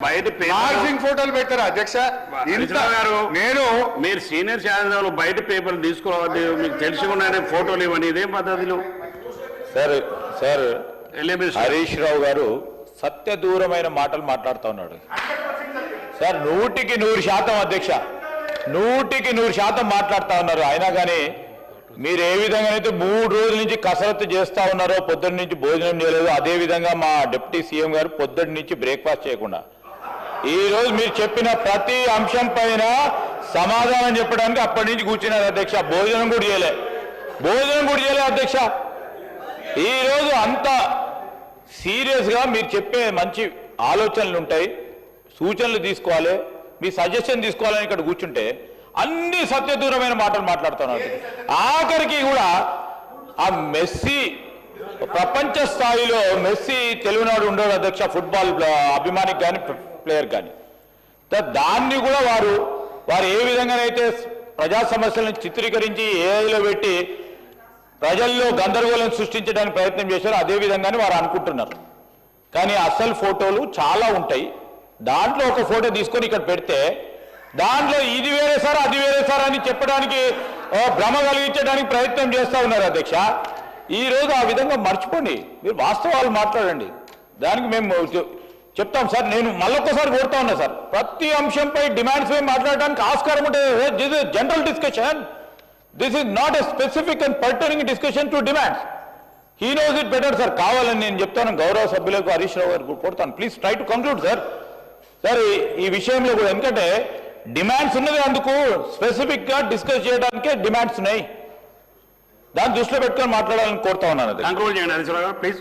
బయట మార్జింగ్ ఫోటోలు పెట్టారు అధ్యక్ష. గారు నేను మీరు సీనియర్ ఛానల్ బయట పేపర్లు తీసుకోవాలి, మీకు తెలిసి ఉన్నాయని ఫోటోలు ఇవ్వండి. ఇదే పద్ధతులు సార్ హరీష్ రావు గారు సత్య దూరమైన మాటలు మాట్లాడుతూ ఉన్నాడు సార్. 100% అధ్యక్ష, 100% మాట్లాడుతూ ఉన్నారు. అయినా కానీ మీరు ఏ విధంగానైతే 3 రోజుల నుంచి కసరత్తు చేస్తూ ఉన్నారో, పొద్దున్న నుంచి భోజనం చేయలేదు, అదే విధంగా మా డిప్యూటీ సీఎం గారు పొద్దున్న నుంచి బ్రేక్ఫాస్ట్ చేయకుండా ఈ రోజు మీరు చెప్పిన ప్రతి అంశం పైన సమాధానం చెప్పడానికి అప్పటి నుంచి కూర్చున్నారు అధ్యక్ష. భోజనం కూడా చేయలే అధ్యక్ష. ఈ రోజు అంత సీరియస్గా మీరు చెప్పే మంచి ఆలోచనలు ఉంటాయి, సూచనలు తీసుకోవాలి, మీ సజెషన్ తీసుకోవాలని ఇక్కడ కూర్చుంటే అన్ని సత్యదూరమైన మాటలు మాట్లాడుతున్నారు. ఆఖరికి కూడా ఆ మెస్సీ ప్రపంచ స్థాయిలో మెస్సీ తెలుగునాడు ఉండడు అధ్యక్ష, ఫుట్బాల్ అభిమానికి కానీ ప్లేయర్ కానీ. దాన్ని కూడా వారు ఏ విధంగానైతే ప్రజా సమస్యలను చిత్రీకరించి ఏఐలో పెట్టి ప్రజల్లో గందరగోళం సృష్టించడానికి ప్రయత్నం చేశారు, అదే విధంగానే వారు అనుకుంటున్నారు. కానీ అసలు ఫోటోలు చాలా ఉంటాయి. దాంట్లో ఒక ఫోటో తీసుకొని ఇక్కడ పెడితే దాంట్లో ఇది వేరే సార్ అది వేరే సార్ అని చెప్పడానికి భ్రమ కలిగించడానికి ప్రయత్నం చేస్తూ ఉన్నారు అధ్యక్ష. ఈరోజు ఆ విధంగా మర్చిపోండి, మీరు వాస్తవాలు మాట్లాడండి. దానికి మేము చెప్తాం సార్. నేను మళ్ళొక్కసారి కోరుతా ఉన్నా సార్, ప్రతి అంశంపై డిమాండ్స్ పై మాట్లాడడానికి ఆస్కారం ఉంటుంది. This is general discussion, this is not a specific and pertaining discussion to demands. He knows it better sir. కావాలని నేను చెప్తాను గౌరవ సభ్యులకు హరీష్ రావు గారు కోరుతాను, please try to conclude sir. Sir ఈ విషయంలో కూడా ఎందుకంటే డిమాండ్స్ ఉన్నది, అందుకు స్పెసిఫిక్గా డిస్కస్ చేయడానికే డిమాండ్స్ ఉన్నాయి, దాన్ని దృష్టిలో పెట్టుకొని మాట్లాడాలని కోరుతా ఉన్నాను. కంక్లూడ్ చేయండి హరీష్ రావు గారు ప్లీజ్.